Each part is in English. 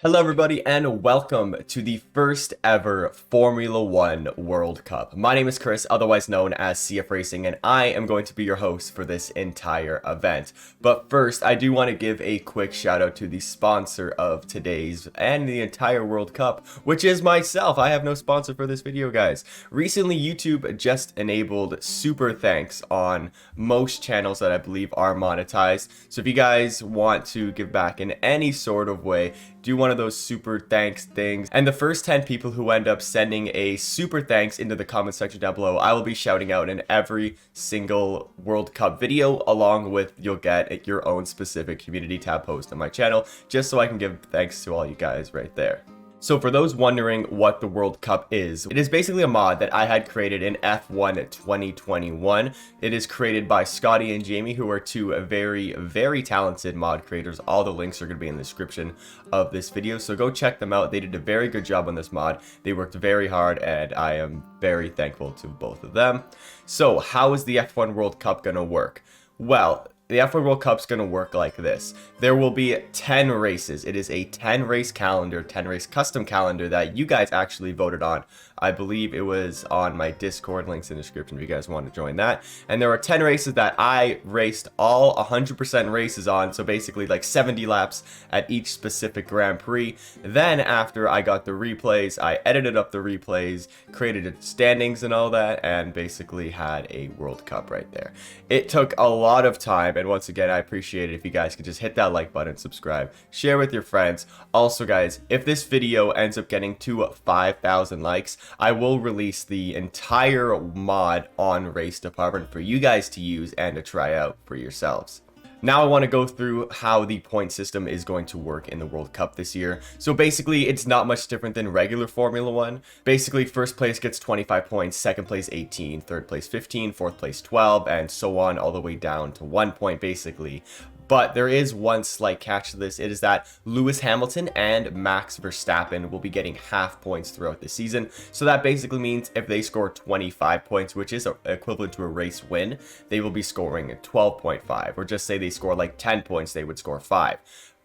Hello everybody and welcome to the first ever Formula One World Cup. My name is Chris, otherwise known as CFRacing, and I am going to be your host for this entire event. But first, I do want to give a quick shout out to the sponsor of today's and the entire World Cup, which is myself. I have no sponsor for this video, guys. Recently, YouTube just enabled super thanks on most channels that I believe are monetized. So if you guys want to give back in any sort of way, do one of those super thanks things, and the first 10 people who end up sending a super thanks into the comment section down below, I will be shouting out in every single World Cup video, along with you'll get your own specific community tab post on my channel, just so I can give thanks to all you guys right there. So for those wondering what the World Cup is, it is basically a mod that I had created in F1 2021. It is created by Scotty and Jamie, who are two very talented mod creators. All the links are going to be in the description of this video, so go check them out. They did a very good job on this mod. They worked very hard, and I am very thankful to both of them. So how is the F1 World Cup going to work? Well, the F1 World Cup's going to work like this. There will be 10 races. It is a 10 race calendar, 10 race custom calendar that you guys actually voted on. I believe it was on my Discord, links in the description if you guys want to join that. And there are 10 races that I raced all 100% races on, so basically like 70 laps at each specific Grand Prix. Then after I got the replays, I edited up the replays, created standings and all that, and basically had a World Cup right there. It took a lot of time, and once again, I appreciate it if you guys could just hit that like button, subscribe, share with your friends. Also guys, if this video ends up getting to 5,000 likes, I will release the entire mod on Race Department for you guys to use and to try out for yourselves. Now I want to go through how the point system is going to work in the World Cup this year. So basically, it's not much different than regular Formula One. Basically, first place gets 25 points, second place 18, third place 15, fourth place 12, and so on all the way down to 1 point basically. But there is one slight catch to this. It is that Lewis Hamilton and Max Verstappen will be getting half points throughout the season. So that basically means if they score 25 points, which is equivalent to a race win, they will be scoring 12.5. Or just say they score like 10 points, they would score 5.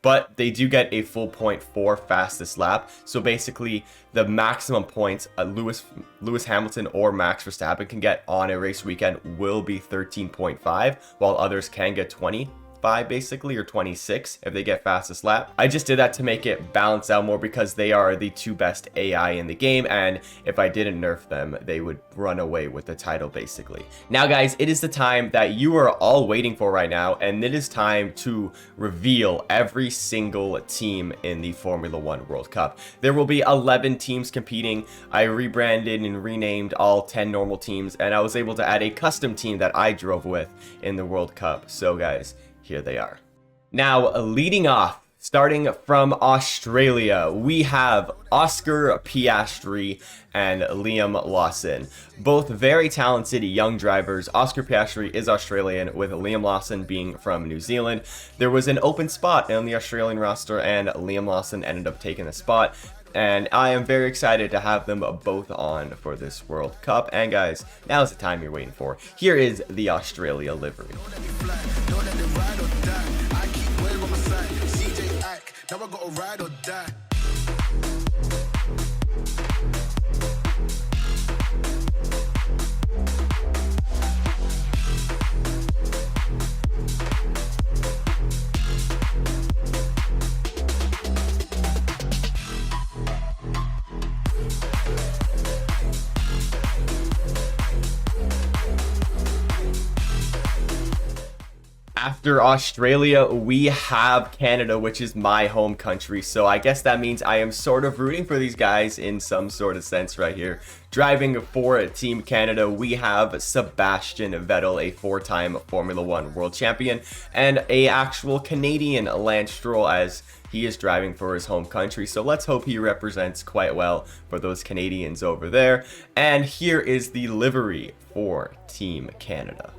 But they do get a full point for fastest lap. So basically, the maximum points Lewis Hamilton or Max Verstappen can get on a race weekend will be 13.5, while others can get 20. Basically, or 26 if they get fastest lap. I just did that to make it balance out more because they are the two best AI in the game, and if I didn't nerf them, they would run away with the title basically. Now guys, it is the time that you are all waiting for right now, and it is time to reveal every single team in the Formula One World Cup. There will be 11 teams competing. I rebranded and renamed all 10 normal teams, and I was able to add a custom team that I drove with in the World Cup. So guys, here they are. Now, leading off, starting from Australia, we have Oscar Piastri and Liam Lawson. Both very talented young drivers. Oscar Piastri is Australian, with Liam Lawson being from New Zealand. There was an open spot on the Australian roster, and Liam Lawson ended up taking the spot. And I am very excited to have them both on for this World Cup. And guys, now is the time you're waiting for. Here is the Australia livery. Now I gotta ride or die. After Australia, we have Canada, which is my home country. So I guess that means I am sort of rooting for these guys in some sort of sense right here. Driving for Team Canada, we have Sebastian Vettel, a 4-time Formula One world champion, and a actual Canadian Lance Stroll, as he is driving for his home country. So let's hope he represents quite well for those Canadians over there. And here is the livery for Team Canada.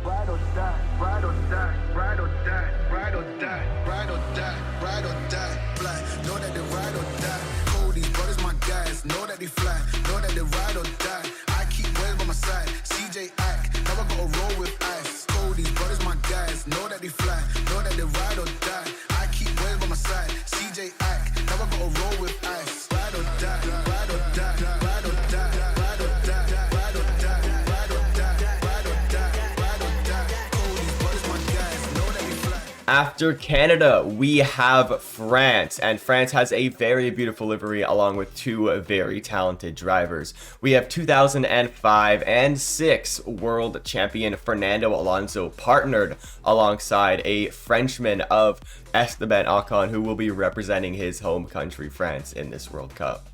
Ride or die, ride or die, ride or die, ride or die, ride or die, ride or die, fly. Know that they ride or die. Cody's brothers, my guys, know that they fly, know that they ride or die. I keep well by my side. CJ Ack, now I gotta roll with ice. Cody's brothers, my guys, know that they fly, know that they ride or die. I keep well by my side. CJ Ack, now I After Canada, we have France, and France has a very beautiful livery along with two very talented drivers. We have 2005 and 6 world champion Fernando Alonso partnered alongside a Frenchman of Esteban Ocon, who will be representing his home country, France, in this World Cup.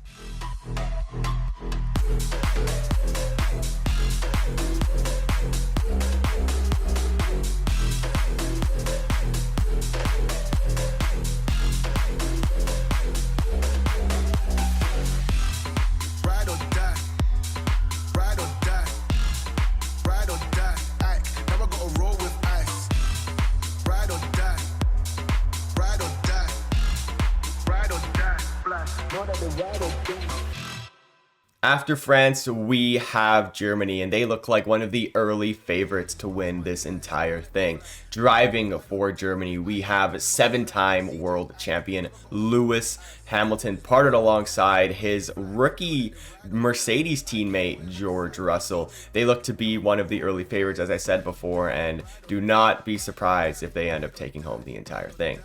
After France, we have Germany, and they look like one of the early favorites to win this entire thing. Driving for Germany, we have 7-time world champion Lewis Hamilton, partnered alongside his rookie Mercedes teammate George Russell. They look to be one of the early favorites, as I said before, and do not be surprised if they end up taking home the entire thing.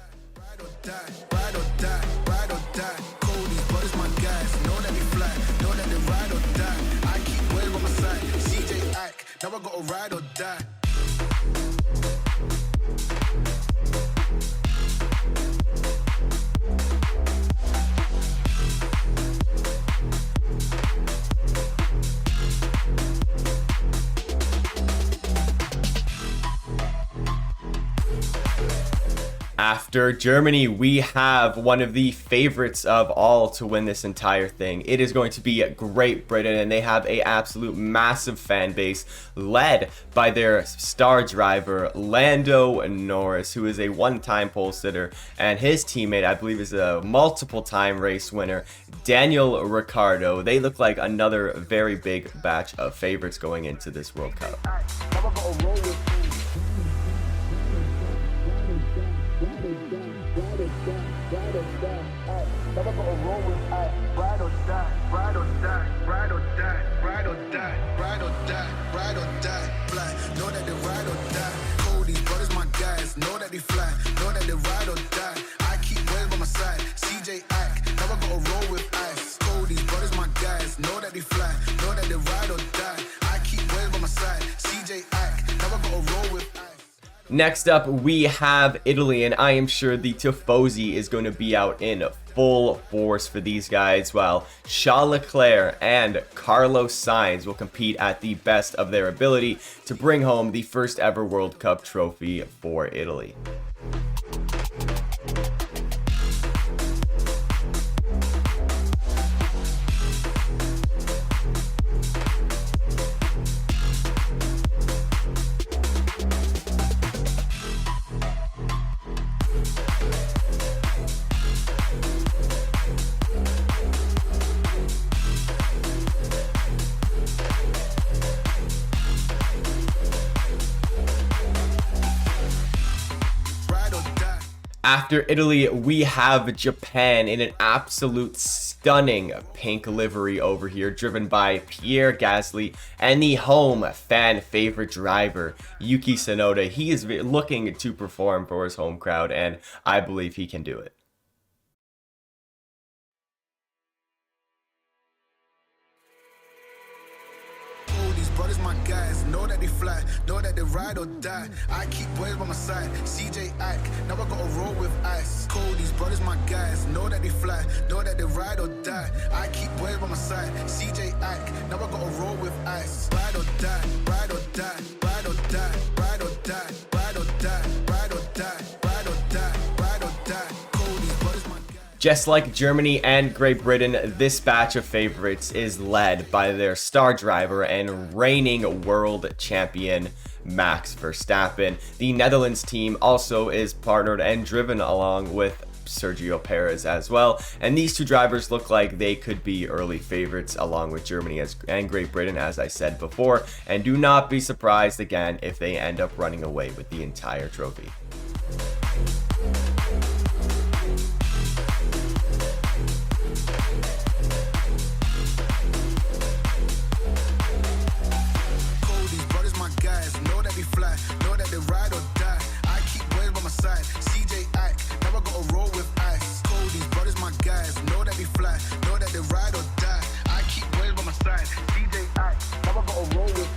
Now I gotta ride or die. After Germany, we have one of the favorites of all to win this entire thing. It is going to be Great Britain, and they have an absolute massive fan base led by their star driver, Lando Norris, who is a one-time pole sitter, and his teammate, I believe, is a multiple-time race winner, Daniel Ricciardo. They look like another very big batch of favorites going into this World Cup. Next up, we have Italy, and I am sure the Tifosi is going to be out in full force for these guys, while Charles Leclerc and Carlos Sainz will compete at the best of their ability to bring home the first ever World Cup trophy for Italy. After Italy, we have Japan in an absolute stunning pink livery over here, driven by Pierre Gasly and the home fan favorite driver, Yuki Tsunoda. He is looking to perform for his home crowd, and I believe he can do it. Brothers, my guys, know that they fly, know that they ride or die. I keep boys by my side, CJ Ike, now I gotta roll with ice. Cody's brothers, my guys, know that they fly, know that they ride or die. I keep boys by my side, CJ Ike, now I gotta roll with ice. Ride or die, ride or die, ride or die, ride or die, ride or die, ride or die, ride or die, ride or die. Cody's brothers, my guys. Just like Germany and Great Britain, this batch of favorites is led by their star driver and reigning world champion, Max Verstappen. The Netherlands team also is partnered and driven along with Sergio Perez as well, and these two drivers look like they could be early favorites along with Germany and Great Britain, as I said before, and do not be surprised again if they end up running away with the entire trophy. Cody's brothers, my guys, know that they fly, know that they ride or die. I keep boys by my side. my guys, know that they fly, know that they ride or die. I keep boys by my side. CJ act, now I gotta roll with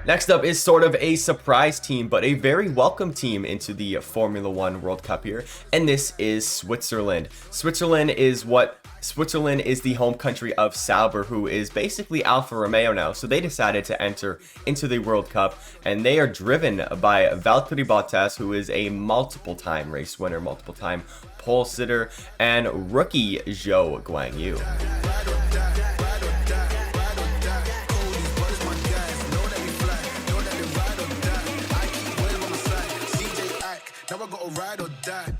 Next up is sort of a surprise team, but a very welcome team into the Formula One World Cup here, and this is Switzerland. Switzerland is the home country of Sauber, who is basically Alfa Romeo now, so they decided to enter into the World Cup, and they are driven by Valtteri Bottas, who is a multiple-time race winner, multiple-time pole sitter, and rookie Zhou Guanyu. Now I gotta ride or die.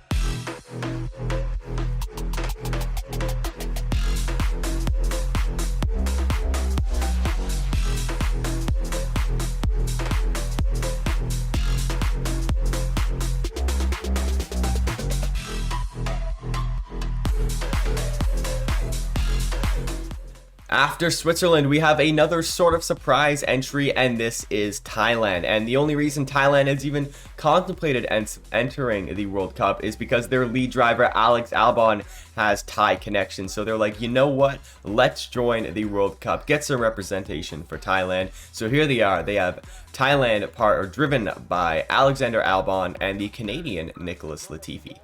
After Switzerland, we have another sort of surprise entry, and this is Thailand. And the only reason Thailand has even contemplated entering the World Cup is because their lead driver, Alex Albon, has Thai connections. So they're like, you know what? Let's join the World Cup, get some representation for Thailand. So here they are. They have Thailand driven by Alexander Albon and the Canadian Nicholas Latifi.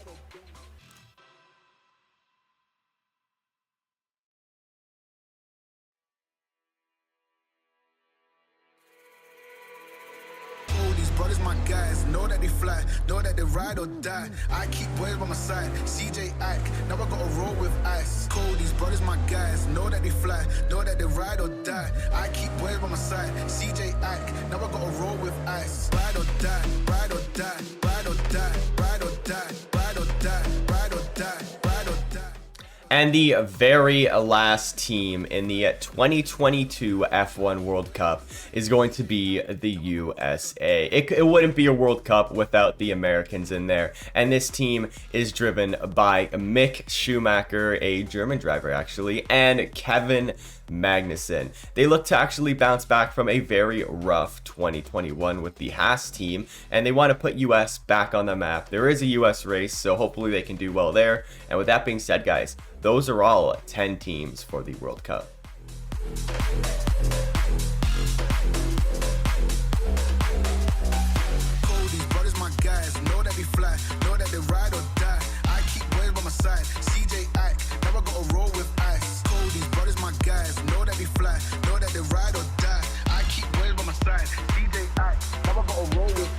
Brothers, my guys, know that they fly, know that they ride or die. I keep boys by my side. CJ act, now I gotta roll with ice. Cody's brothers, my guys, know that they fly, know that they ride or die. I keep boys by my side. CJ act, now I gotta roll with ice. Ride or die, ride or die, ride or die, ride or die, ride or die, ride or die, ride or die. And the very last team in the 2022 F1 World Cup is going to be the USA. It wouldn't be a World Cup without the Americans in there. And this team is driven by Mick Schumacher, a German driver actually, and Kevin Magnussen. They look to actually bounce back from a very rough 2021 with the Haas team, and they want to put US back on the map. There is a US race, so hopefully they can do well there. And with that being said, guys, those are all 10 teams for the World Cup. Cody's brothers, my guys, know that they fly, know that they ride or die. I keep boys by my side. CJ act, now I gotta roll with ice. Cody's brothers, my guys, know that they fly, know that they ride or die. I keep boys by my side. CJ act, now I gotta roll with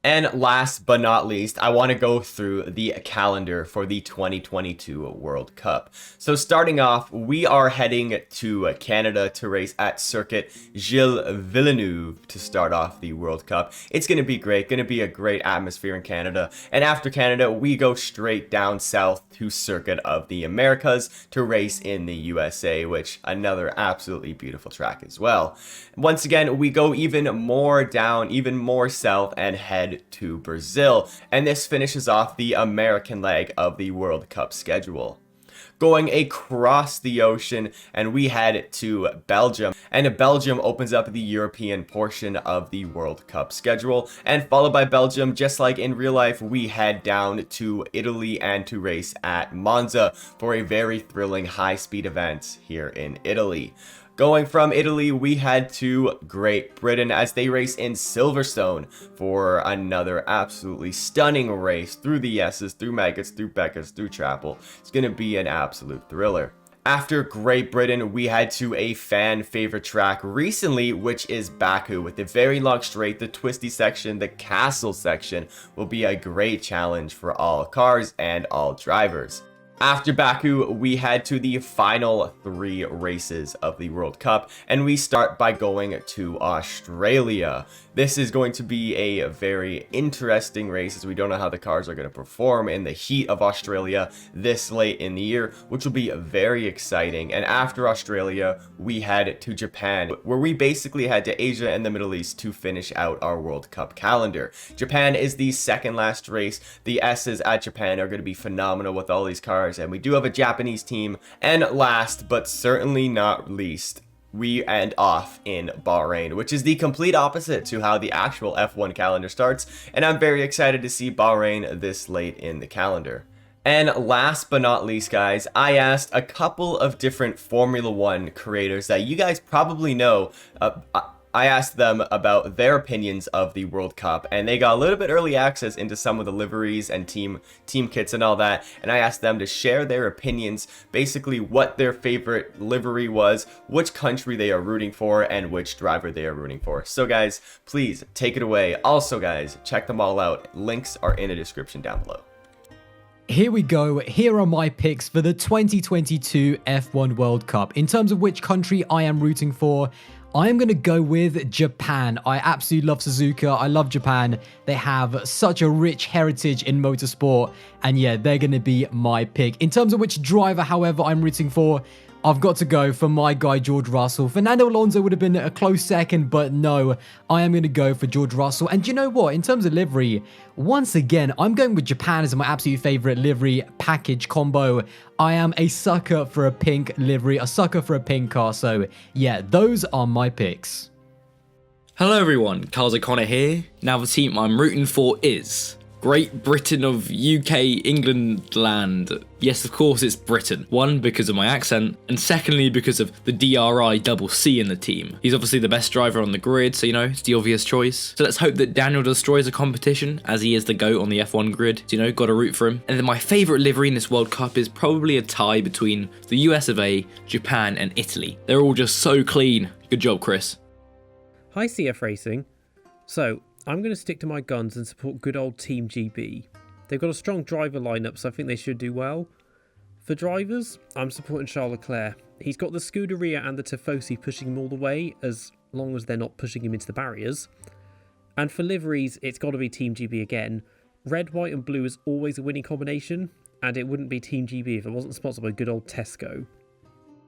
And last but not least, I want to go through the calendar for the 2022 World Cup. So starting off, we are heading to Canada to race at Circuit Gilles Villeneuve to start off the World Cup. It's going to be great, going to be a great atmosphere in Canada. And after Canada, we go straight down south to Circuit of the Americas to race in the USA, which another absolutely beautiful track as well. Once again, we go even more down, even more south, and head to Brazil, and this finishes off the American leg of the World Cup schedule. Going across the ocean, and we head to Belgium, and Belgium opens up the European portion of the World Cup schedule, and followed by Belgium, just like in real life, we head down to Italy and to race at Monza for a very thrilling high-speed event here in Italy. Going from Italy, we head to Great Britain as they race in Silverstone for another absolutely stunning race through the S's, through Megas, through Becca's, through Chapel. It's going to be an absolute thriller. After Great Britain, we head to a fan favorite track recently, which is Baku. With the very long straight, the twisty section, the castle section will be a great challenge for all cars and all drivers. After Baku, we head to the final 3 races of the World Cup, and we start by going to Australia. This is going to be a very interesting race as we don't know how the cars are going to perform in the heat of Australia this late in the year, which will be very exciting. And after Australia, we head to Japan, where we basically head to Asia and the Middle East to finish out our World Cup calendar. Japan is the second last race. The S's at Japan are going to be phenomenal with all these cars, and we do have a Japanese team. And last but certainly not least, we end off in Bahrain, which is the complete opposite to how the actual F1 calendar starts, and I'm very excited to see Bahrain this late in the calendar. And last but not least, guys, I asked a couple of different Formula One creators that you guys probably know. I asked them about their opinions of the World Cup, and they got a little bit early access into some of the liveries and team kits and all that, and I asked them to share their opinions, basically what their favorite livery was, which country they are rooting for, and which driver they are rooting for. So guys, please take it away. Also guys, check them all out. Links are in the description down below. Here we go. Here are my picks for the 2022 F1 World Cup. In terms of which country I am rooting for, I am going to go with Japan. I absolutely love Suzuka. I love Japan. They have such a rich heritage in motorsport. And yeah, they're going to be my pick. In terms of which driver, however, I'm rooting for, I've got to go for my guy, George Russell. Fernando Alonso would have been a close second, but no, I am going to go for George Russell. And you know what? In terms of livery, once again, I'm going with Japan as my absolute favorite livery package combo. I am a sucker for a pink livery, a sucker for a pink car. So yeah, those are my picks. Hello everyone, Carl O'Connor here. Now the team I'm rooting for is Great Britain of UK, England land. Yes, of course it's Britain. One, because of my accent, and secondly, because of the DRI double C in the team. He's obviously the best driver on the grid, so you know, it's the obvious choice. So let's hope that Daniel destroys the competition, as he is the GOAT on the F1 grid. So, you know, gotta root for him. And then my favourite livery in this World Cup is probably a tie between the US of A, Japan, and Italy. They're all just so clean. Good job, Chris. Hi CFRacing. So, I'm going to stick to my guns and support good old Team GB. They've got a strong driver lineup, so I think they should do well. For drivers, I'm supporting Charles Leclerc. He's got the Scuderia and the Tifosi pushing him all the way, as long as they're not pushing him into the barriers. And for liveries, it's got to be Team GB again. Red, white and blue is always a winning combination, and it wouldn't be Team GB if it wasn't sponsored by good old Tesco.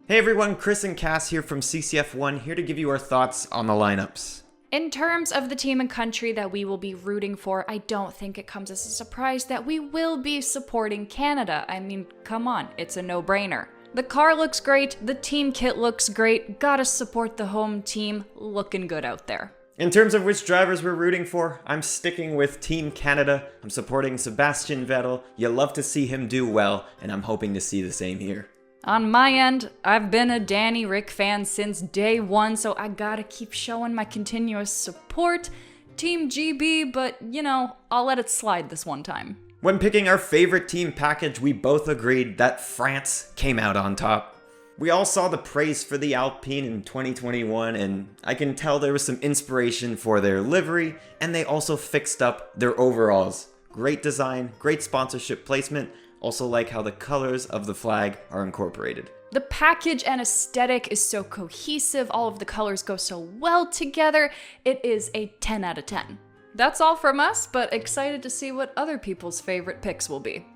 Hey everyone, Chris and Cass here from CCF1, here to give you our thoughts on the lineups. In terms of the team and country that we will be rooting for, I don't think it comes as a surprise that we will be supporting Canada. I mean, come on, it's a no-brainer. The car looks great, the team kit looks great, gotta support the home team, looking good out there. In terms of which drivers we're rooting for, I'm sticking with Team Canada. I'm supporting Sebastian Vettel. You love to see him do well, and I'm hoping to see the same here. On my end, I've been a Danny Rick fan since day one, so I gotta keep showing my continuous support. Team GB, but you know, I'll let it slide this one time. When picking our favorite team package, we both agreed that France came out on top. We all saw the praise for the Alpine in 2021, and I can tell there was some inspiration for their livery, and they also fixed up their overalls. Great design, great sponsorship placement. Also like how the colors of the flag are incorporated. The package and aesthetic is so cohesive, all of the colors go so well together, it is a 10 out of 10. That's all from us, but excited to see what other people's favorite picks will be.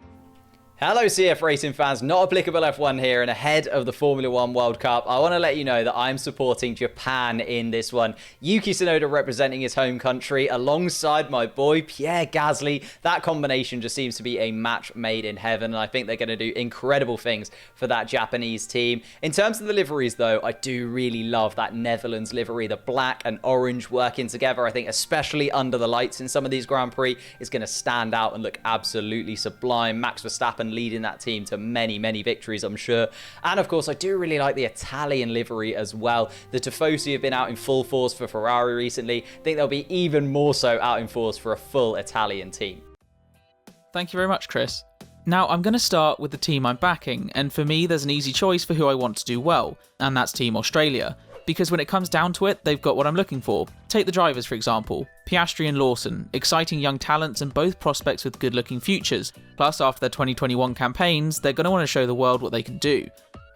Hello CF Racing fans, not applicable F1 here, and ahead of the Formula One World Cup, I want to let you know that I'm supporting Japan in this one. Yuki Tsunoda representing his home country alongside my boy Pierre Gasly. That combination just seems to be a match made in heaven, and I think they're going to do incredible things for that Japanese team. In terms of the liveries though, I do really love that Netherlands livery, the black and orange working together. I think especially under the lights in some of these Grand Prix is going to stand out and look absolutely sublime. Max Verstappen leading that team to many, many victories, I'm sure. And of course, I do really like the Italian livery as well. The Tifosi have been out in full force for Ferrari recently. I think they'll be even more so out in force for a full Italian team. Thank you very much, Chris. Now, I'm going to start with the team I'm backing, and for me, there's an easy choice for who I want to do well, and that's Team Australia. Because when it comes down to it, they've got what I'm looking for. Take the drivers, for example. Piastri and Lawson, exciting young talents and both prospects with good-looking futures. Plus, after their 2021 campaigns, they're going to want to show the world what they can do.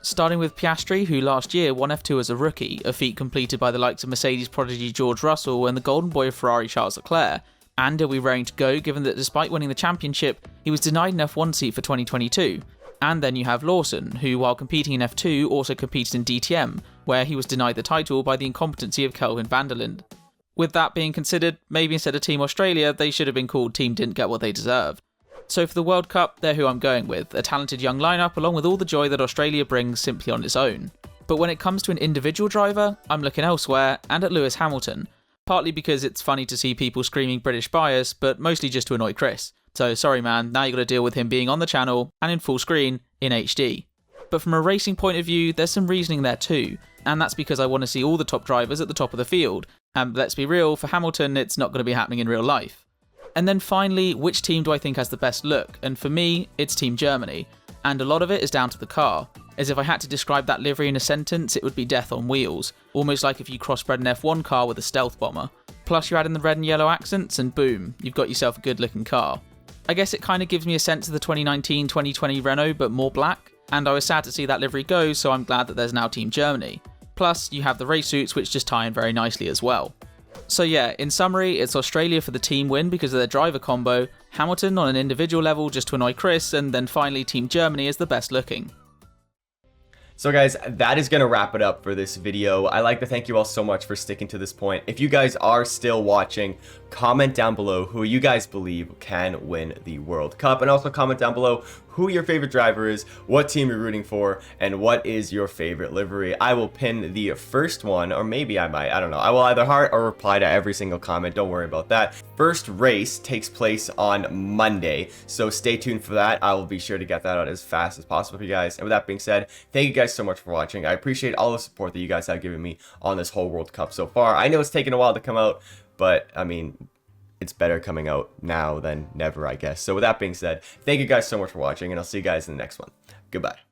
Starting with Piastri, who last year won F2 as a rookie, a feat completed by the likes of Mercedes prodigy George Russell and the golden boy of Ferrari Charles Leclerc. And are we raring to go, given that despite winning the championship, he was denied an F1 seat for 2022? And then you have Lawson, who while competing in F2 also competed in DTM, where he was denied the title by the incompetency of Kelvin van der Linde. With that being considered, maybe instead of Team Australia, they should have been called Team Didn't Get What They Deserve. So for the World Cup, they're who I'm going with, a talented young lineup along with all the joy that Australia brings simply on its own. But when it comes to an individual driver, I'm looking elsewhere, and at Lewis Hamilton. Partly because it's funny to see people screaming British bias, but mostly just to annoy Chris. So sorry man, now you got to deal with him being on the channel, and in full screen, in HD. But from a racing point of view, there's some reasoning there too, and that's because I want to see all the top drivers at the top of the field, and let's be real, for Hamilton it's not going to be happening in real life. And then finally, which team do I think has the best look? And for me, it's Team Germany. And a lot of it is down to the car. As if I had to describe that livery in a sentence, it would be death on wheels. Almost like if you crossbred an F1 car with a stealth bomber. Plus you add in the red and yellow accents and boom, you've got yourself a good looking car. I guess it kind of gives me a sense of the 2019-2020 Renault, but more black. And I was sad to see that livery go, so I'm glad that there's now Team Germany. Plus, you have the race suits which just tie in very nicely as well. So yeah, in summary, it's Australia for the team win because of their driver combo, Hamilton on an individual level just to annoy Chris, and then finally Team Germany is the best looking. So guys, that is going to wrap it up for this video. I'd like to thank you all so much for sticking to this point. If you guys are still watching, comment down below who you guys believe can win the World Cup. And also comment down below who your favorite driver is, what team you're rooting for, and what is your favorite livery. I will pin the first one, or maybe I might, I don't know. I will either heart or reply to every single comment. Don't worry about that. First race takes place on Monday, so stay tuned for that. I will be sure to get that out as fast as possible for you guys. And with that being said, thank you guys so much for watching. I appreciate all the support that you guys have given me on this whole World Cup so far. I know it's taken a while to come out, but I mean, it's better coming out now than never, I guess. So with that being said, thank you guys so much for watching, and I'll see you guys in the next one. Goodbye.